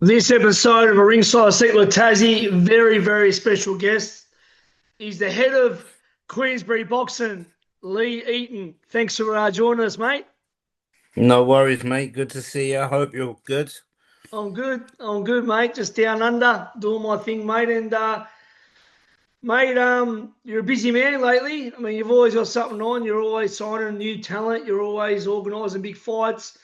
This episode of A Ringside Seat with Tassie, very, very special guest. He's the head of Queensberry Boxing, Lee Eaton. Thanks for joining us, mate. No worries, mate. Good to see you. I hope you're good. I'm good. I'm good, mate. Just down under, doing my thing, mate. And mate, you're a busy man lately. I mean, you've always got something on. You're always signing new talent. You're always organising big fights.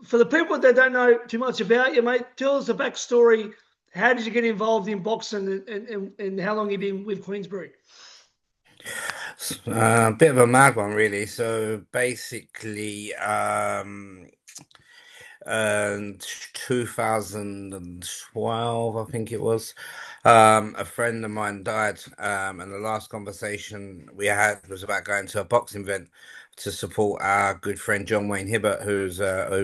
For the people that don't know too much about you, mate, tell us the backstory. How did you get involved in boxing and how long have you been with Queensberry? A bit of a mad one, really. So basically, in 2012, I think it was, a friend of mine died, and the last conversation we had was about going to a boxing event to support our good friend John Wayne Hibbert, who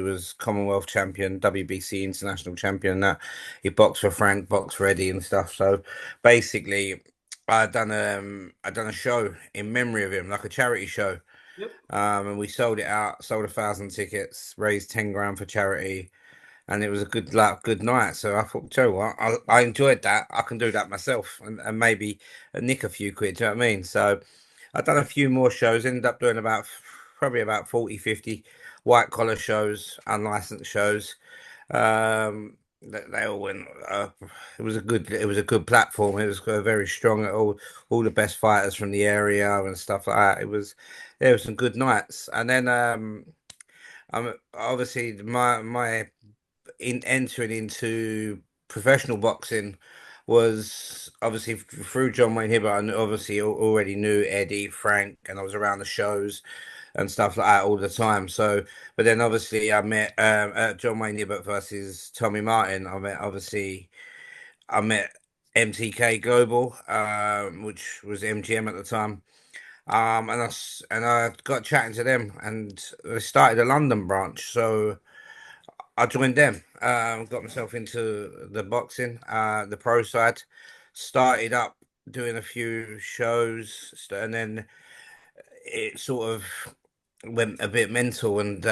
was Commonwealth champion, WBC international champion. That he boxed for Frank, boxed for Eddie, and stuff. So basically, I done a show in memory of him, like a charity show. Yep. And we sold it out, sold 1,000 tickets, raised 10 grand for charity, and it was a good night. So I thought, Joe, what? I enjoyed that. I can do that myself, and maybe nick a few quid. Do you know what I mean? So I've done a few more shows. Ended up doing probably about 40, 50 white collar shows, unlicensed shows. They all went. It was a good platform. It was very strong. All the best fighters from the area and stuff like that. There were some good nights. And then I'm obviously my in entering into professional boxing was obviously through John Wayne Hibbert. And obviously already knew Eddie, Frank, and I was around the shows and stuff like that all the time. So, but then obviously I met John Wayne Hibbert versus Tommy Martin. I met MTK Global, which was MGM at the time. And I got chatting to them, and they started a London branch. So I joined them. Got myself into the boxing, the pro side. Started up doing a few shows, and then it sort of went a bit mental, and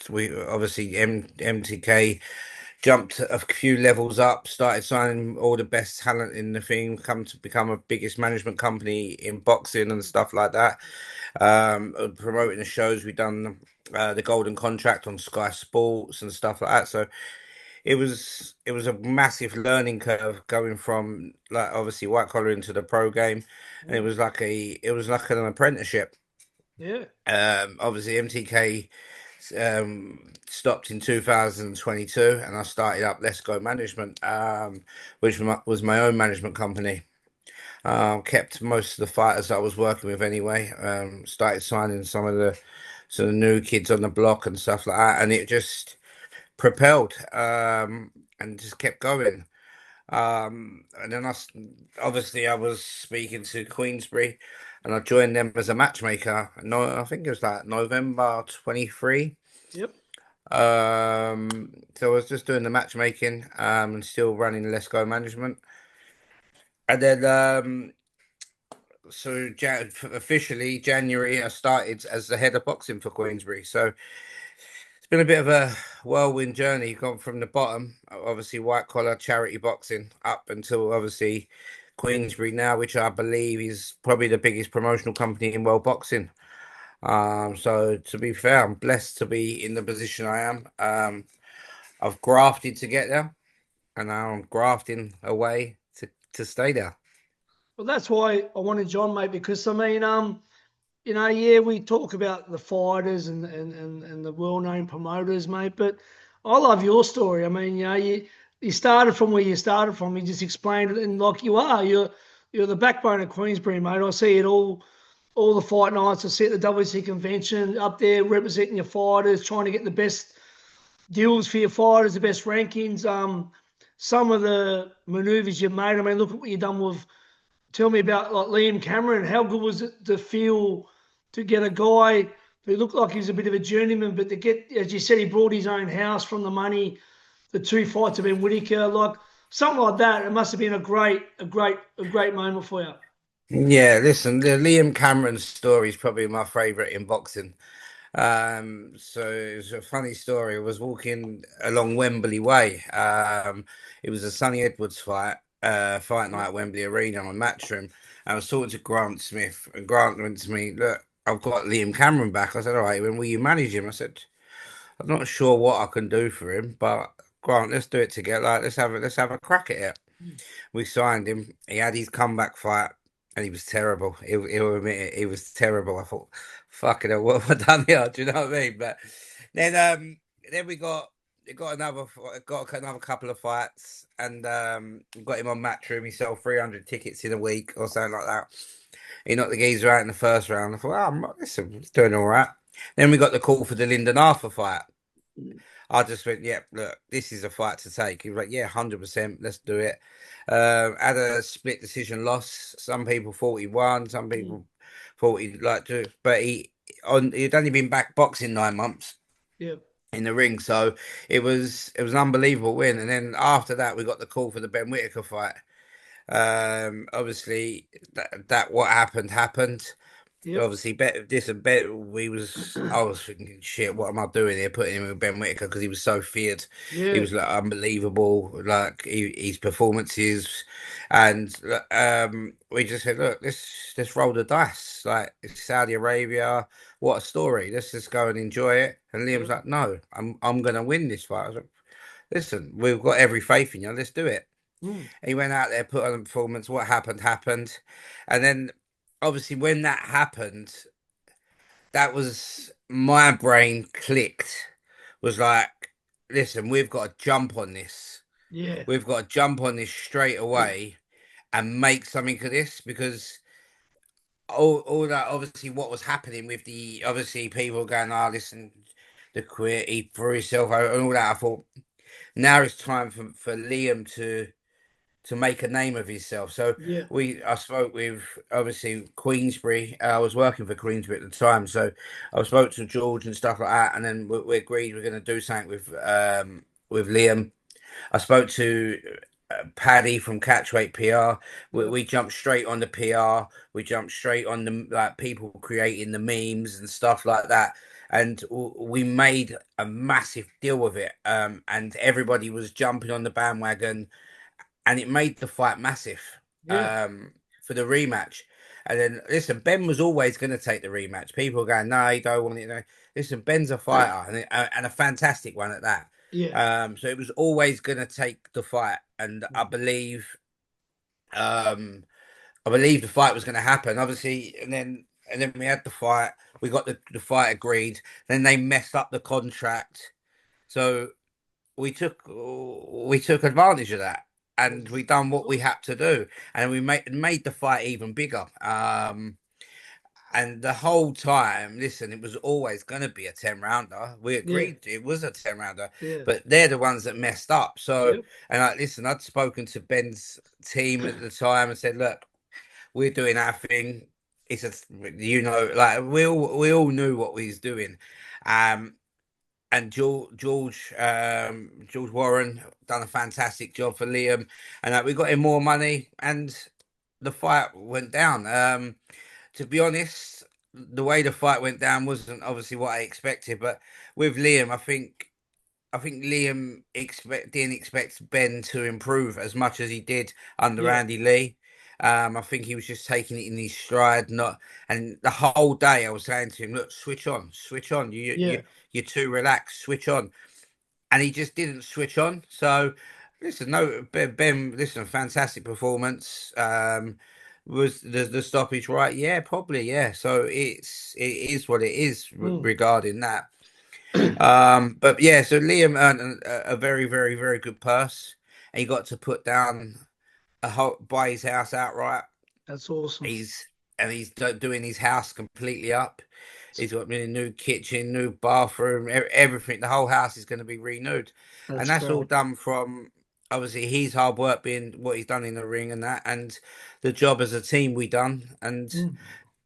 we obviously MTK jumped a few levels up, started signing all the best talent in the thing, come to become a biggest management company in boxing and stuff like that. Promoting the shows, we done the Golden Contract on Sky Sports and stuff like that. So it was a massive learning curve going from, like, obviously white collar into the pro game, and it was like an apprenticeship. Yeah. Obviously MTK stopped in 2022, and I started up Let's Go Management, which was my own management company. Kept most of the fighters I was working with anyway. Started signing some of the new kids on the block and stuff like that, and it just propelled, and just kept going. And then obviously I was speaking to Queensberry, and I joined them as a matchmaker. No, I think it was like November 23. Yep. So I was just doing the matchmaking, and still running Let's Go Management. And then officially January I started as the head of boxing for Queensberry. So it's been a bit of a whirlwind journey. Gone from the bottom, obviously white collar charity boxing, up until obviously Queensberry now, which I believe is probably the biggest promotional company in world boxing. So to be fair, I'm blessed to be in the position I am. I've grafted to get there, and now I'm grafting away to stay there. Well, that's why I wanted John, mate, because I mean, yeah, we talk about the fighters and the well-known promoters, mate, but I love your story. I mean, you started from where you started from. You just explained it, and like you're the backbone of Queensberry, mate. I see it all the fight nights. I see it at the WC convention up there representing your fighters, trying to get the best deals for your fighters, the best rankings. Some of the maneuvers you've made. I mean, look at what you've done with. Tell me about like Liam Cameron. How good was it to feel to get a guy who looked like he was a bit of a journeyman, but to get, as you said, he brought his own house from the money. The two fights have been Whitaker, like something like that. It must have been a great moment for you. Yeah, listen, the Liam Cameron story is probably my favourite in boxing. So it was a funny story. I was walking along Wembley Way. It was a Sonny Edwards fight night Yeah. at Wembley Arena on Matchroom. I was talking to Grant Smith, and Grant went to me, "Look, I've got Liam Cameron back." I said, "All right, when will you manage him?" I said, "I'm not sure what I can do for him, but Grant, let's do it together. Like, let's have a crack at it." Mm. We signed him. He had his comeback fight, and he was terrible. He'll admit it. He was terrible. I thought, "Fucking hell, what have I done here?" Do you know what I mean? But then, then we got another couple of fights, and got him on Matchroom. He sold 300 tickets in a week or something like that. He knocked the geezer out in the first round. I thought, listen, he's doing all right. Then we got the call for the Lyndon Arthur fight. Mm. I just went, yeah, look, this is a fight to take. He was like, yeah, 100%, let's do it. Had a split decision loss. Some people thought he won, some Mm. people thought he'd like to, but he'd only been back boxing 9 months Yeah. in the ring, so it was an unbelievable win. And then after that, we got the call for the Ben Whitaker fight. Obviously, that what happened. Yep. Obviously, bet I was thinking, shit, what am I doing here? Putting him with Ben Whitaker because he was so feared. He Yeah. was like unbelievable, like his performances, and we just said, look, let's roll the dice. Like it's Saudi Arabia, what a story. Let's just go and enjoy it. And Liam's Yep. like, no, I'm gonna win this fight. I was like, listen, we've got every faith in you. Let's do it. Mm. He went out there, put on a performance. What happened, and then obviously when that happened, that was my brain clicked. Was like, listen, we've got to jump on this. Yeah. We've got to jump on this straight away and make something of this because all that obviously what was happening with the obviously people going, oh, listen, the quit, he threw himself over and all that. I thought now it's time for Liam to make a name of himself. So Yeah. I spoke with obviously Queensberry. I was working for Queensberry at the time, so I spoke to George and stuff like that, and then we agreed we're going to do something with Liam. I spoke to Paddy from Catchweight PR. Yep. We jumped straight on the PR. We jumped straight on the like people creating the memes and stuff like that. And we made a massive deal of it. And everybody was jumping on the bandwagon and it made the fight massive Yeah. for the rematch. And then listen, Ben was always going to take the rematch. People were going, no, he don't want it. No. Listen, Ben's a fighter and a fantastic one at that. Yeah. So it was always going to take the fight, and Mm. um, I believe the fight was going to happen. Obviously, and then we had the fight. We got the fight agreed. Then they messed up the contract, so we took advantage of that and we Yes. done Of what we course. had to do and we made the fight even bigger. And the whole time, listen, it was always going to be a 10 rounder. We Yeah. agreed it was a 10 rounder, Yeah. but they're the ones that messed up. So, Yep. and listen, I'd spoken to Ben's team at the time and said, look, we're doing our thing. It's a, like we all knew what we was doing. Um, and George Warren done a fantastic job for Liam, and we got him more money, and the fight went down. To be honest, the way the fight went down wasn't obviously what I expected, but with Liam, I think Liam didn't expect Ben to improve as much as he did under Yeah. Andy Lee. I think he was just taking it in his stride, not. And the whole day I was saying to him, "Look, switch on, switch on. Yeah. You're too relaxed. Switch on." And he just didn't switch on. So, listen, no, Ben, listen, fantastic performance. Was the stoppage right? Yeah, probably. Yeah. So it is what it is Mm. regarding that. But yeah, so Liam earned a very, very, very good purse. And he got to put down buy his house outright. That's awesome. He's doing his house completely up. He's got a new kitchen, new bathroom, everything. The whole house is going to be renewed, and That's that's all great. done from obviously his hard work being what he's done in the ring and that, and the job as a team we done. And Mm.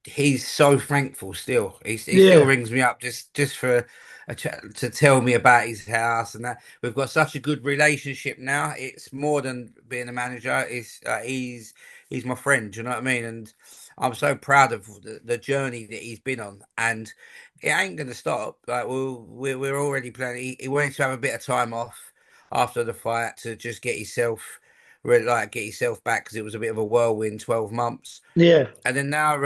he's so thankful still. He still Yeah. rings me up just for a chat to tell me about his house and that. We've got such a good relationship now. It's more than being a manager. He's my friend. Do you know what I mean? And I'm so proud of the journey that he's been on, and it ain't gonna stop. Like we're already planning. He wanted to have a bit of time off after the fight to just get himself, really like get himself back because it was a bit of a whirlwind 12 months. Yeah, And then now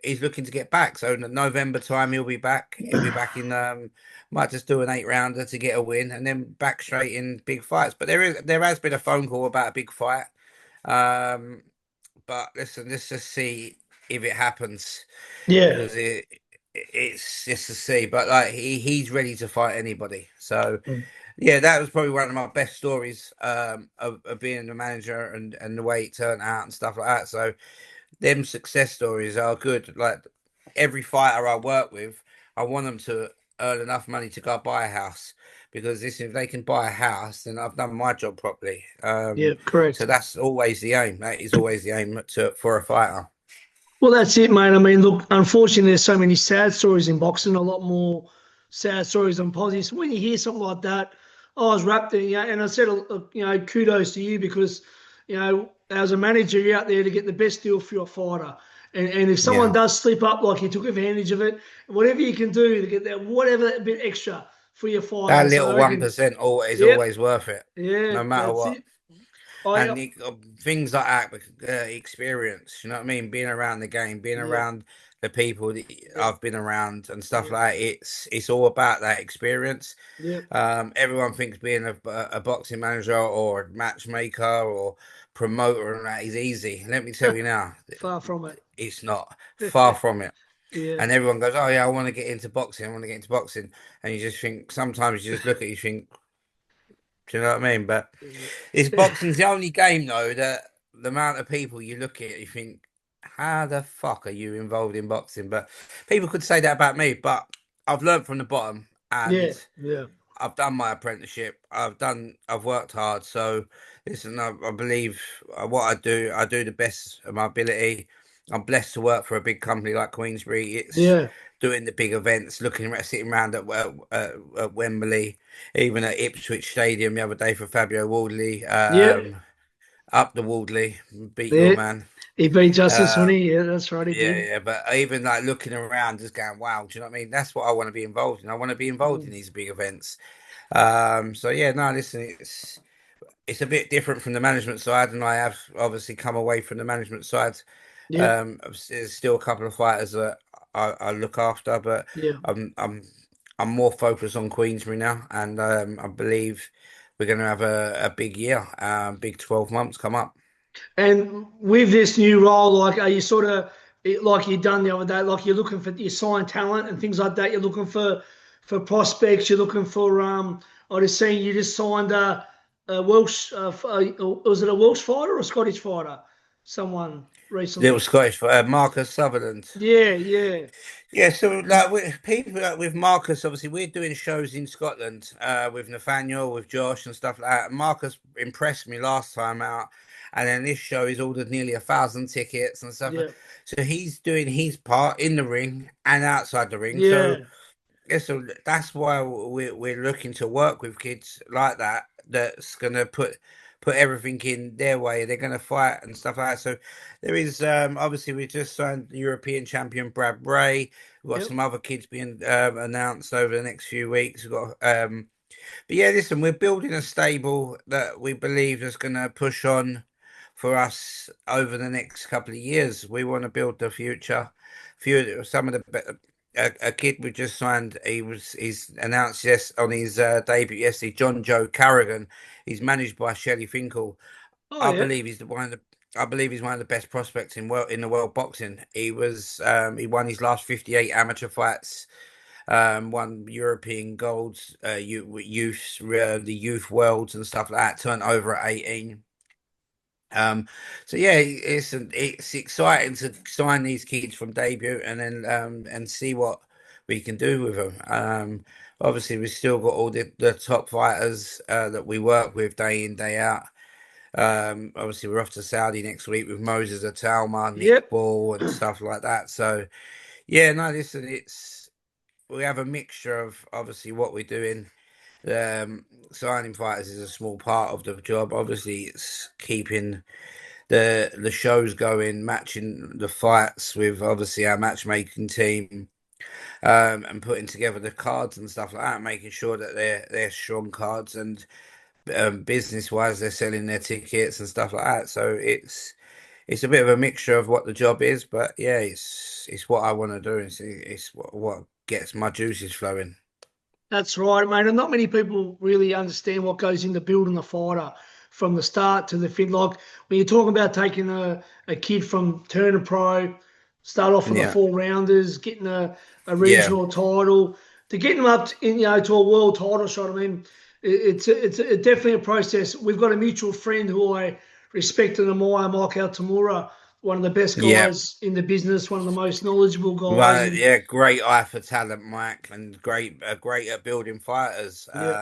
he's looking to get back. So in November time he'll be back. He'll be back in might just do an 8 rounder to get a win and then back straight in big fights. But there has been a phone call about a big fight. Um but listen, let's just see if it happens yeah, because it's just to see. But like he's ready to fight anybody. So yeah, that was probably one of my best stories of being the manager and the way it turned out and stuff like that. So them success stories are good. Like every fighter I work with, I want them to earn enough money to go buy a house because this, if they can buy a house, then I've done my job properly. yeah, So correct. that's always the aim. That is always the aim for a fighter. Well, that's it, mate. I mean, look, unfortunately, there's so many sad stories in boxing, a lot more sad stories than positives. When you hear something like that, I was wrapped in, and I said, kudos to you because, as a manager, you're out there to get the best deal for your fighter. And if someone Yeah, does slip up, like you took advantage of it, whatever you can do to get that, whatever that bit extra for your that fighter. So little I one reckon, percent is yep, always worth it, yeah, no matter that's what. it. I, And things like that, experience, you know what I mean? Being around the game, being yep, around the people that yep, I've been around and stuff yep, like that, it's all about that experience. yep, Everyone thinks being a boxing manager or a matchmaker or promoter and that is easy. Let me tell you now, far from it's not. Far it. from it. Yeah, And everyone goes, "Oh yeah, I want to get into boxing. I want to get into boxing." And you just think sometimes you just look at it, you think, do you know what I mean? But it's yeah. boxing's the only game though that the amount of people you look at, you think, how the fuck are you involved in boxing? But people could say that about me, but I've learned from the bottom Yeah, and yeah, I've done my apprenticeship. I've worked hard. So listen, I believe what I do the best of my ability. I'm blessed to work for a big company like Queensberry. It's yeah, doing the big events, looking at sitting around at Wembley, even at Ipswich Stadium the other day for Fabio Wardley. yeah, Up the Wardley, beat your yeah. man. He beat Justice when Um, he, yeah, that's right, he yeah, did. yeah, but even like looking around, just going, wow, do you know what I mean? That's what I want to be involved in. I want to be involved in Mm. these big events. So yeah, no, listen, it's a bit different from the management side, and I have obviously come away from the management side. Yep, There's still a couple of fighters that I look after, but yeah. I'm I'm I'm more focused on Queensbury now, and I believe we're going to have a big year, big 12 months come up. And with this new role, like, are you sort of like you done the other day? Like you're looking for your signed talent and things like that. You're looking for prospects. You're looking for I just seen you just signed a Welsh. Was it a Welsh fighter or a Scottish fighter? Someone Little recently. Scottish Marcus Sutherland. Yeah, yeah, Yeah, so like with people like with Marcus, obviously we're doing shows in Scotland with Nathaniel, with Josh and stuff like that. Marcus impressed me last time out, and then this show he's ordered nearly 1,000 tickets and stuff. yeah, So he's doing his part in the ring and outside the ring. So yeah, yeah, so that's why we're looking to work with kids like that. That's gonna put everything in their way. They're gonna fight and stuff like that. So there is obviously we just signed European champion Brad Bray. We've got yep, some other kids being announced over the next few weeks. We've got but yeah, listen, we're building a stable that we believe is gonna push on for us over the next couple of years. We want to build the future. Few some of the a kid we just signed. He's announced on his debut yesterday. John Joe Carrigan. He's managed by Shelley Finkel. oh I yeah, believe he's one of the. I believe he's one of the best prospects in the world boxing. He won his last 58 amateur fights. Won European golds, the youth worlds and stuff like that. Turned over at 18. Um, so yeah, it's exciting to sign these kids from debut and then and see what we can do with them. Obviously we've still got all the top fighters that we work with day in, day out. Obviously we're off to Saudi next week with Moses Atalma, Nick yep, Ball and stuff like that. So yeah, no, listen, it's we have a mixture of obviously what we're doing. Um, Signing fighters is a small part of the job. Obviously, it's keeping the shows going, matching the fights with obviously our matchmaking team, and putting together the cards and stuff like that, making sure that they're strong cards, and business wise they're selling their tickets and stuff like that. So it's a bit of a mixture of what the job is, but yeah, it's what I want to do. It's what gets my juices flowing. That's right, mate. And not many people really understand what goes into building a fighter from the start to the fin. Like when you're talking about taking a kid from turning pro, start off with the Yeah, four rounders, getting a yeah, regional title, to getting them up to, to a world title shot. I mean, it's definitely a process. We've got a mutual friend who I respect and admire, Mike Altamura, one of the best yeah. guys in the business, one of the most knowledgeable guys. Right, And yeah, great eye for talent, Mike, and great at building fighters. yeah,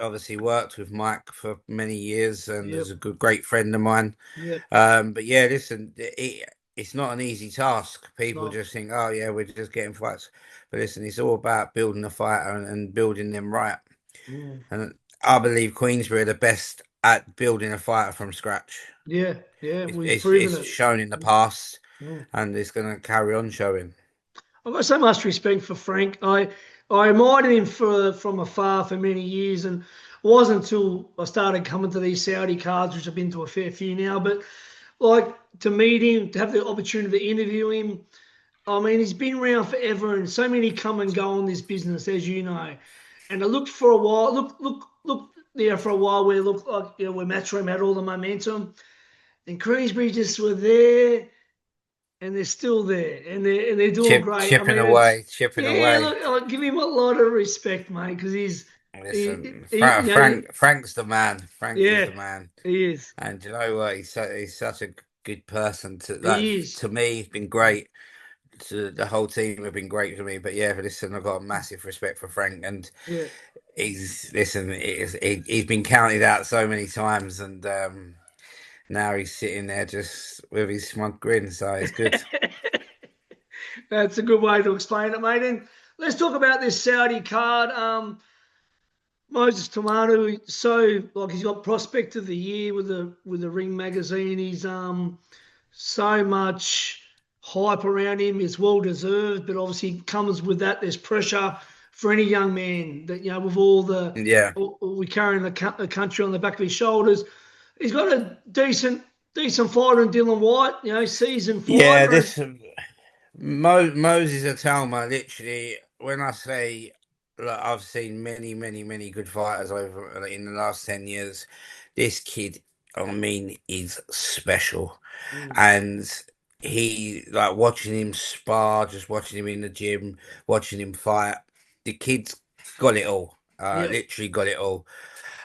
Obviously worked with Mike for many years, and yep, is a great friend of mine. yep. But yeah, listen, it's not an easy task. It's People not. just think, oh yeah, we're just getting fights, but listen, it's all about building a fighter and building them right. Mm. And I believe Queensberry are the best at building a fighter from scratch. Yeah, yeah, It's we've it's, proven it's it. shown in the past, Mm. and it's going to carry on showing. I've got so much respect for Frank. I admired him from afar for many years, and it wasn't until I started coming to these Saudi cards, which I've been to a fair few now. But like to meet him, to have the opportunity to interview him. I mean, he's been around forever, and so many come and go in this business, as you know. And I looked for a while, look there for a while where it looked like where Matchroom had all the momentum, and Queensbury just were there and they're still there, and they're doing great. I Chipping mean, it's away, chipping yeah. away. Look, I give him a lot of respect, mate, because Listen, you know, Frank's the man. Frank is yeah, the man, he is, and you know what? He's such a good person. he is, To me, he's been great. To the whole team have been great for me. But yeah, listen, I've got a massive respect for Frank, and yeah. he's been counted out so many times, and now he's sitting there just with his smug grin. So it's good. That's a good way to explain it, mate. And let's talk about this Saudi card. Moses Tomato, so like he's got prospect of the year with the Ring magazine. He's so much hype around him. It's well deserved, but obviously comes with that. There's pressure for any young man that with Yeah, we carrying the country on the back of his shoulders. He's got a decent fighter in Dylan White. Seasoned yeah. fighter, and This Moses Atalma, literally, when I say, like, I've seen many good fighters over in the last 10 years. This kid, I mean, is special. mm, And he, like, watching him spar, just watching him in the gym, watching him fight, the kid's got it all. yep, Literally got it all.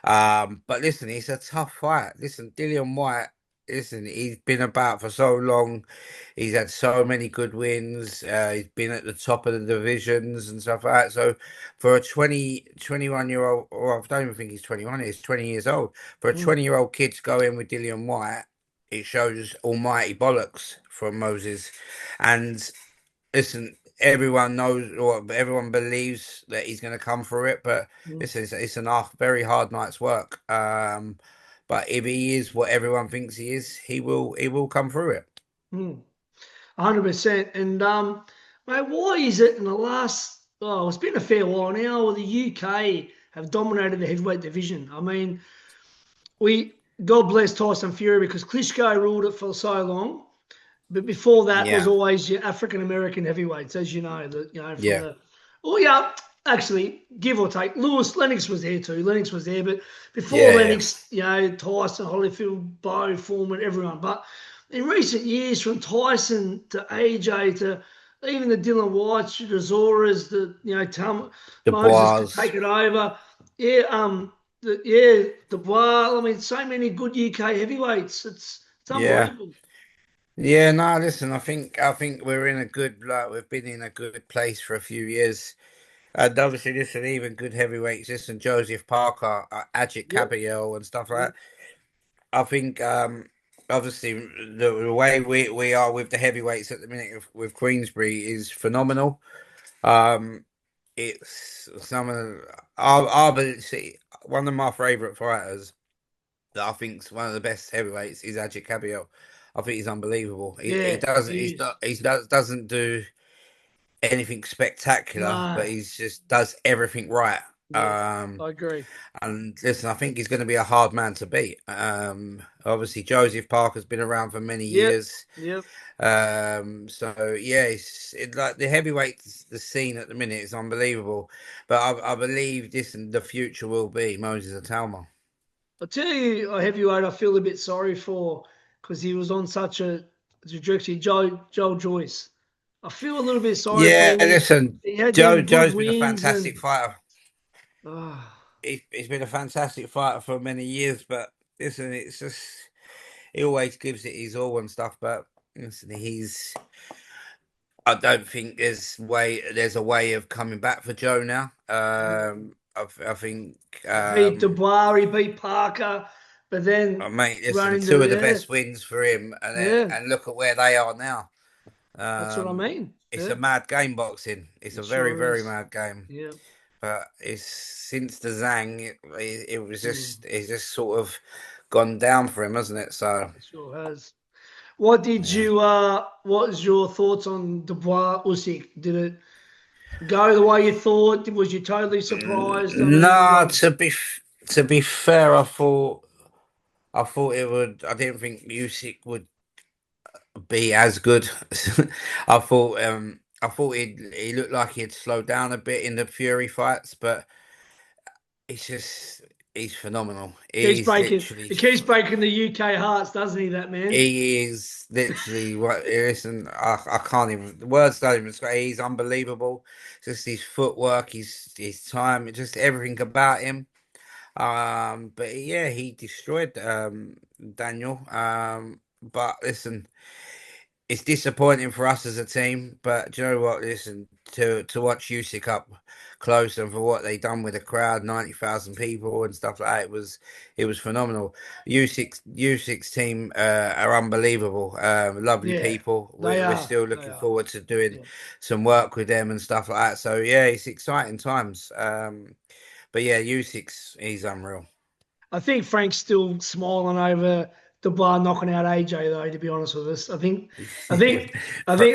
But listen, it's a tough fight. Listen, Dillian White, listen, he's been about for so long. He's had so many good wins. He's been at the top of the divisions and stuff like that. So for a 21 year old, or I don't even think he's 21, he's 20 years old. For a mm, 20-year-old kid to go in with Dillian White, it shows almighty bollocks from Moses. And listen, everyone knows or everyone believes that he's going to come through it, but mm, it's a very hard night's work. But if he is what everyone thinks he is, he will come through it. mm. 100%. And mate, why is it in the last? Oh, it's been a fair while now. Well, the UK have dominated the heavyweight division. I mean, we God bless Tyson Fury because Klitschko ruled it for so long. But before that was Yeah, always your African American heavyweights, as you know. From yeah, the oh yeah, actually, give or take, Lennox was there too. Lennox was there, but before yeah, yeah. Lennox, Tyson, Holyfield, Bo, Foreman, everyone. But in recent years, from Tyson to AJ to even the Dylan Whites, the Zoras, the Tom The Moses could Bois. take it over. Yeah, Dubois. I mean, so many good UK heavyweights. It's Yeah. unbelievable. Yeah, no, listen, I think we're in a good like we've been in a good place for a few years. And obviously, listen, even good heavyweights, listen, Joseph Parker, Ajit Yep. Caballero and stuff like Yep. that. I think obviously the way we are with the heavyweights at the minute with Queensberry is phenomenal. Um, it's some of I see one of my favourite fighters that I think's one of the best heavyweights is Ajit Cabiel. I think he's unbelievable. He Yeah, doesn't he he's is. not he doesn't do anything spectacular, but No. he's just does everything right. Yeah, Um, I agree. and listen, I think he's going to be a hard man to beat. Obviously Joseph Parker's been around for many Yep, years. yep. So yeah, like the heavyweight the scene at the minute is unbelievable. But I believe this and the future will be Moses Atalma. I'll tell you, a heavyweight I feel a bit sorry for because he was on such a trajectory. Joel Joyce. I feel a little bit sorry Yeah, for him. listen, He had them good Joe's been a wins fantastic and fighter. ah, He's been a fantastic fighter for many years, but listen, it's just he always gives it his all and stuff. But listen, he's I don't think there's a way of coming back for Joe now. I think he beat Dubois, he beat Parker, but then mate, listen, running two to of the best wins for him, yeah, and look at where they are now. that's what I mean. It's a Yeah, mad game boxing. It's it a very sure very is. mad game. Yeah. But it's since the Zhang, it was Mm, just it's just sort of gone down for him, hasn't it? So it sure has. What did yeah. you what was your thoughts on Dubois Usyk? Did it go the way you thought? Was you totally surprised? I mean, No, to be fair, I thought it would. I didn't think Usyk would be as good. I thought he looked like he'd slowed down a bit in the Fury fights, but it's just he's phenomenal. he keeps breaking the UK hearts, doesn't he, that man? He is literally what. Listen, I can't even. The words don't even describe. He's unbelievable. Just his footwork, his time, just everything about him. But yeah, he destroyed Daniel. But listen, it's disappointing for us as a team. But do you know what? Listen, to watch Usyk up close and for what they done with the crowd, 90,000 people and stuff like that, it was phenomenal. Usyk's team are unbelievable. Lovely Yeah, people. they We're are. still They looking are. forward to doing Yeah. some work with them and stuff like that. So yeah, it's exciting times. But yeah, Usyk's he's unreal. I think Frank's still smiling over Dubois knocking out AJ though, to be honest with us. I think I think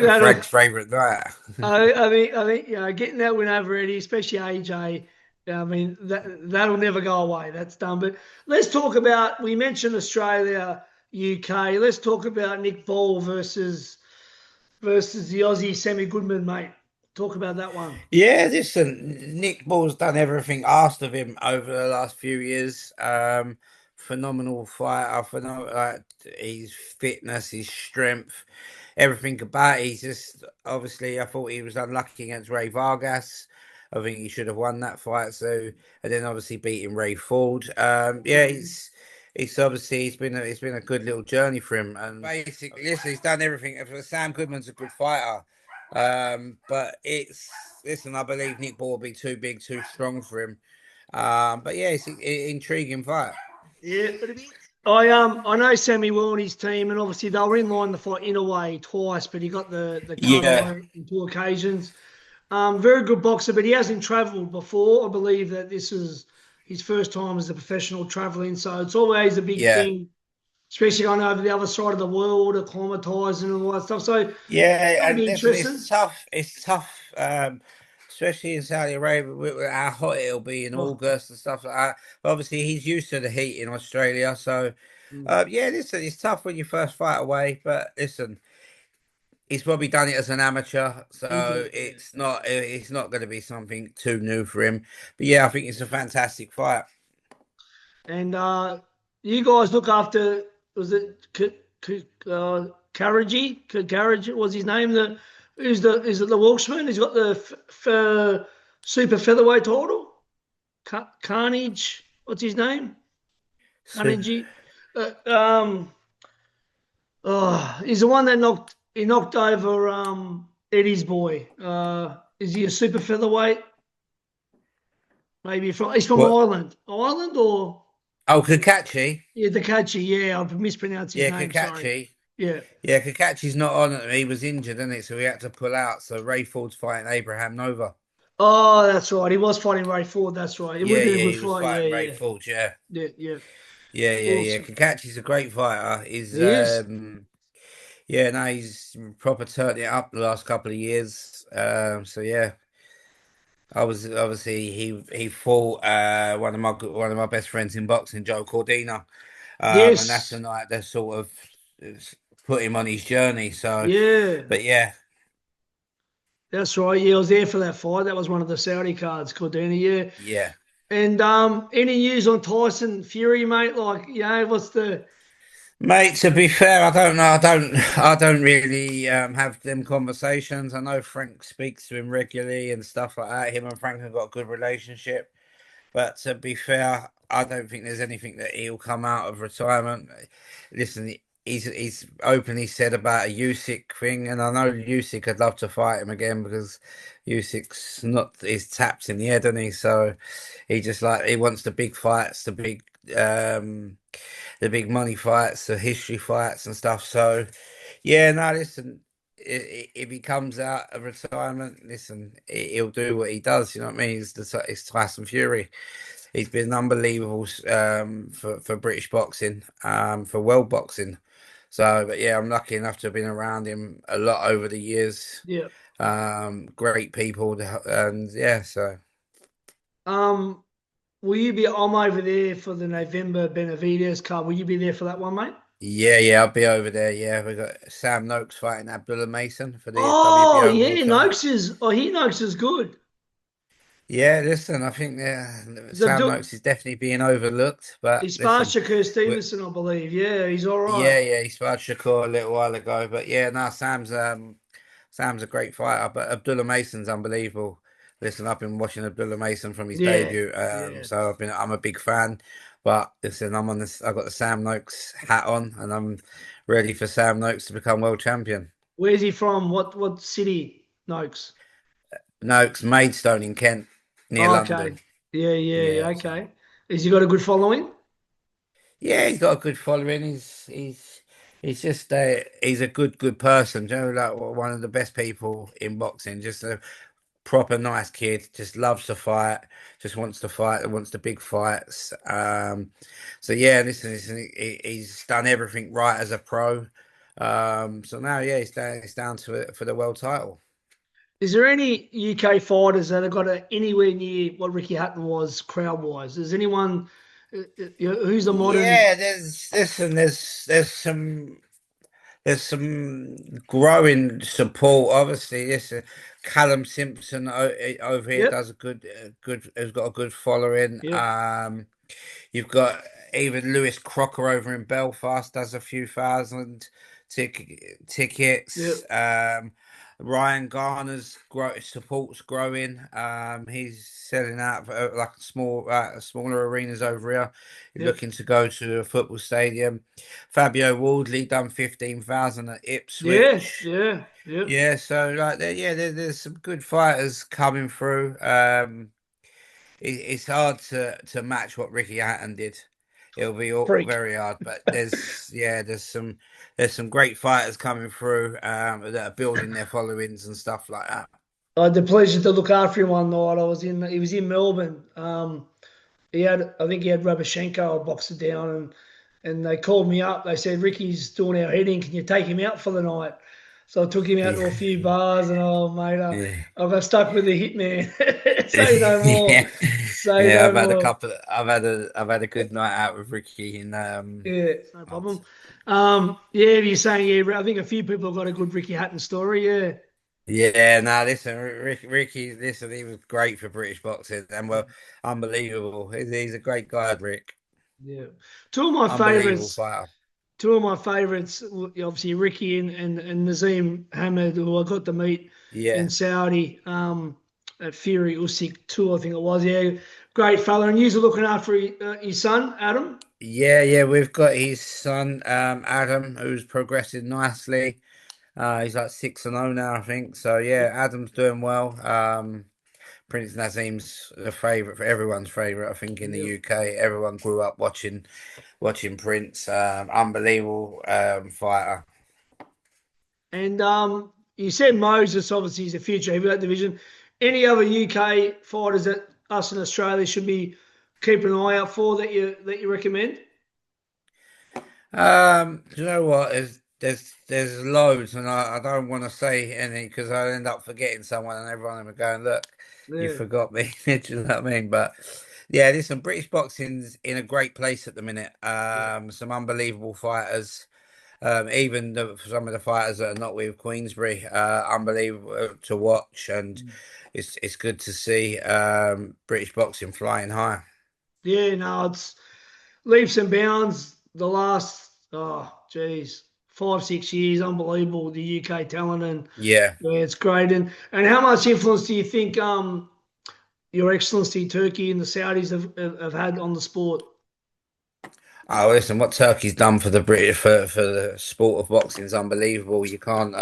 that'll Frank's favourite guy. I think getting that win over Eddie, especially AJ. I mean that'll never go away. That's done. But let's talk about. We mentioned Australia, UK. Let's talk about Nick Ball versus the Aussie Sammy Goodman, mate. Talk about that one. Yeah, listen, Nick Ball's done everything asked of him over the last few years. Phenomenal fighter, like his fitness, his strength, everything about it. He's just obviously I thought he was unlucky against Ray Vargas. I think he should have won that fight. So and then obviously beating Ray Ford. Yeah, he's obviously it's been a good little journey for him. And basically, listen, he's done everything. Sam Goodman's a good fighter. But it's listen, I believe Nick Ball will be too big, too strong for him. But yeah, it's an intriguing fight. Yeah, I know Sammy well and his team, and obviously they were in line to fight in a way twice, but he got the cut on Yeah, it in two occasions. Very good boxer, but he hasn't travelled before. I believe that this is his first time as a professional travelling, so it's always a big yeah, thing, especially going over the other side of the world, acclimatising and all that stuff. So it's yeah. going to And be listen, interesting. It's tough, especially in Saudi Arabia with how hot it'll be in Oh, August and stuff like that. But obviously, he's used to the heat in Australia, so mm, yeah. Listen, it's tough when you first fight away, but listen. He's probably done it as an amateur, he so did, yeah. it's not going to be something too new for him. But yeah, I think it's a fantastic fight. And you guys look after, was it Karaji? Karaji was his name. Is it the Welshman? He's got the super featherweight title. Carnage. What's his name? So, Carnage. Uh, um. Oh, he's the one that knocked over Eddie's boy. Is he a super featherweight? Maybe he's from what? Ireland. Ireland or Oh, Kakachi. yeah, Takachi. Yeah, I mispronounced his Yeah, name. Sorry. Kakachi. Yeah. Yeah, Kakachi's not on it. He was injured, isn't it? So he had to pull out. So Ray Ford's fighting Abraham Nova. Oh, that's right. He was fighting Ray Ford. That's right. It would have Yeah, been a yeah, good he was fight. Yeah, fighting Ray yeah, Ford. Yeah. yeah, yeah. Yeah, yeah, yeah. Awesome. Kakachi's a great fighter. He is. Yeah, no, he's proper turned it up the last couple of years. So yeah, I was obviously he fought one of my best friends in boxing, Joe Cordina, and that's the Yes. night that sort of put him on his journey. So, Yeah. but yeah, That's right. Yeah, I was there for that fight. That was one of the Saudi cards, Cordina. Yeah. yeah. And any news on Tyson Fury, mate? Like, what's the? Mate, to be fair, I don't know. I don't really have them conversations. I know Frank speaks to him regularly and stuff like that. Him and Frank have got a good relationship. But to be fair, I don't think there's anything that he'll come out of retirement. Listen, he's openly said about a Usyk thing, and I know Usyk would love to fight him again because Usyk's not he's tapped in the head, and he so he just like he wants the big fights, um the big money fights, the history fights and stuff. So yeah, no, listen. If he comes out of retirement, listen, he'll do what he does. You know what I mean? It's Tyson Fury. He's been unbelievable for British boxing, for world boxing. So, but yeah, I'm lucky enough to have been around him a lot over the years. Yeah. Great people, and yeah, so Um, will you be? I'm over there for the November Benavides card. Will you be there for that one, mate? yeah, yeah, I'll be over there. Yeah, we got Sam Noakes fighting Abdullah Mason for the Oh WBO world yeah, title. Noakes is. Oh, he Noakes is good. Yeah, listen, I think He's Sam Abdul. Noakes is definitely being overlooked, He but sparred listen, Shakur we Stevenson, I believe. Yeah, he's all right. yeah, yeah, he sparred Shakur a little while ago, but yeah, no, Sam's a great fighter, but Abdullah Mason's unbelievable. Listen, I've been watching Abdullah Mason from his Yeah, debut, yeah. so I'm a big fan. But listen, I'm on this. I've got the Sam Noakes hat on, and I'm ready for Sam Noakes to become world champion. Where's he from? What city? Noakes. Noakes, Maidstone in Kent, near Oh, okay. London. Yeah, yeah, yeah. Yeah, so Okay. Has he got a good following? yeah, he's got a good following. He's just he's a good person. You know, like one of the best people in boxing. Just a proper nice kid, just loves to fight, just wants to fight, wants the big fights. So yeah, listen, he's done everything right as a pro. So now, yeah, he's down to it for the world title. Is there any UK fighters that have got anywhere near what Ricky Hatton was crowd wise? Is anyone who's the modern? Yeah, listen, there's some growing support. Obviously, this Callum Simpson over here Yep, does a good has got a good following. yep, You've got even Lewis Crocker over in Belfast does a few thousand tickets. yep, Ryan Garner's support's growing. He's selling out for, like smaller arenas over here. He's yep, looking to go to a football stadium. Fabio Wardley done 15,000 at yeah, Ipswich. yeah, yep. Yeah, so like there's some good fighters coming through. It's hard to match what Ricky Hatton did. It'll be Freak. very hard, but there's some great fighters coming through that are building their followings and stuff like that. I had the pleasure to look after him one night. He was in Melbourne. I think he had Rabashenko a boxer down, and they called me up. They said Ricky's doing our heading. Can you take him out for the night? So I took him out to a Yeah, few bars, and oh mate, yeah, I got stuck with the hitman. Say no more. yeah, Say yeah. no more. I've had a good night out with Ricky, and Yeah, no problem. Yeah, you're saying yeah. I think a few people have got a good Ricky Hatton story. Yeah, yeah. No, listen, Ricky, listen, he was great for British boxing, and well, unbelievable. He's a great guy, Rick. yeah. Two of my Unbelievable favourites. fighter. Two of my favourites, obviously Ricky and Nazim Hamid, who I got to meet in Yeah. Saudi at Fury Usyk 2, I think it was. Yeah, great fella. And you're looking after his son, Adam? Yeah, yeah, we've got his son, Adam, who's progressing nicely. He's like 6-0 now, I think. So yeah, Adam's doing well. Prince Nazim's a favourite for everyone's favourite, I think, in the Yeah. UK. Everyone grew up watching Prince. Unbelievable fighter. And you said Moses, obviously, is the future heavyweight division. Any other UK fighters that us in Australia should be keeping an eye out for that you recommend? Do you know what? There's loads, and I don't want to say any because I end up forgetting someone, and everyone will be going, "Look, you Yeah, forgot me." Do you know what I mean? But yeah, listen, British boxing's in a great place at the minute. yeah. Some unbelievable fighters. Even some of the fighters that are not with Queensberry, unbelievable to watch, and it's good to see British boxing flying high. Yeah, no, it's leaps and bounds. The last, geez, 5, 6 years, unbelievable. The UK talent, and Yeah. yeah, it's great. And how much influence do you think Your Excellency Turkey and the Saudis have had on the sport? Oh, listen, what Turkey's done for the British for the sport of boxing is unbelievable. You can't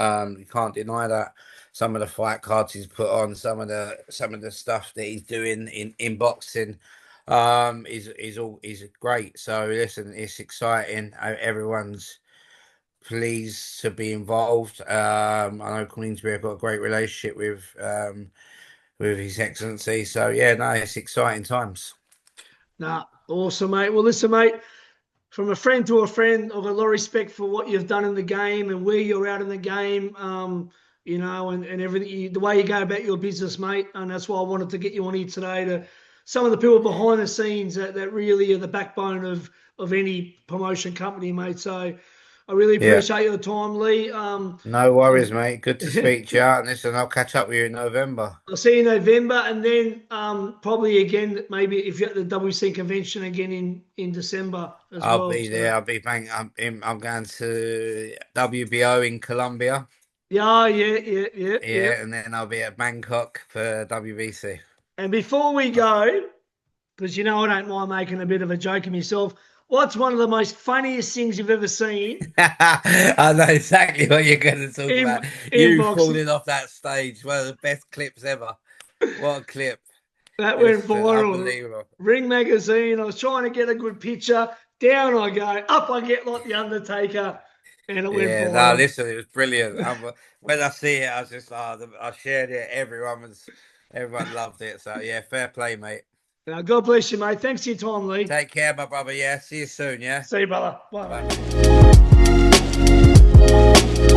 deny that. Some of the fight cards he's put on, some of the stuff that he's doing in boxing, is great. So listen, it's exciting. Everyone's pleased to be involved. I know Queensberry have got a great relationship with His Excellency. So yeah, no, it's exciting times. Nah, awesome, mate. Well, listen, mate. From a friend to a friend, I've got a lot of respect for what you've done in the game and where you're out in the game, and everything, the way you go about your business, mate. And that's why I wanted to get you on here today to some of the people behind the scenes that really are the backbone of any promotion company, mate. So I really Yeah. appreciate your time, Lee. No worries, And mate. Good to speak to you. And listen, I'll catch up with you in November. I'll see you in November, and then probably again, maybe if you're at the WC convention again in December as I'll well. be there. So. I'm going to WBO in Colombia. Yeah, yeah, yeah, yeah, yeah. Yeah, and then I'll be at Bangkok for WBC. And before we go, because you know I don't mind making a bit of a joke of myself, what's one of the most funniest things you've ever seen I know exactly what you're going to talk in about. in You boxing? falling off that stage, one of the best clips ever. What a clip. That went Listen, viral. unbelievable. Ring magazine. I was trying to get a good picture. Down I go. Up I get like the Undertaker, and it went Yeah, no, viral. listen, it was brilliant. When I see it, I was just, I shared it. Everyone loved it. So yeah, fair play, mate. Now, God bless you, mate. Thanks for your time, Lee. Take care, my brother. Yeah, see you soon. Yeah, See you, brother. Bye, bye. mate.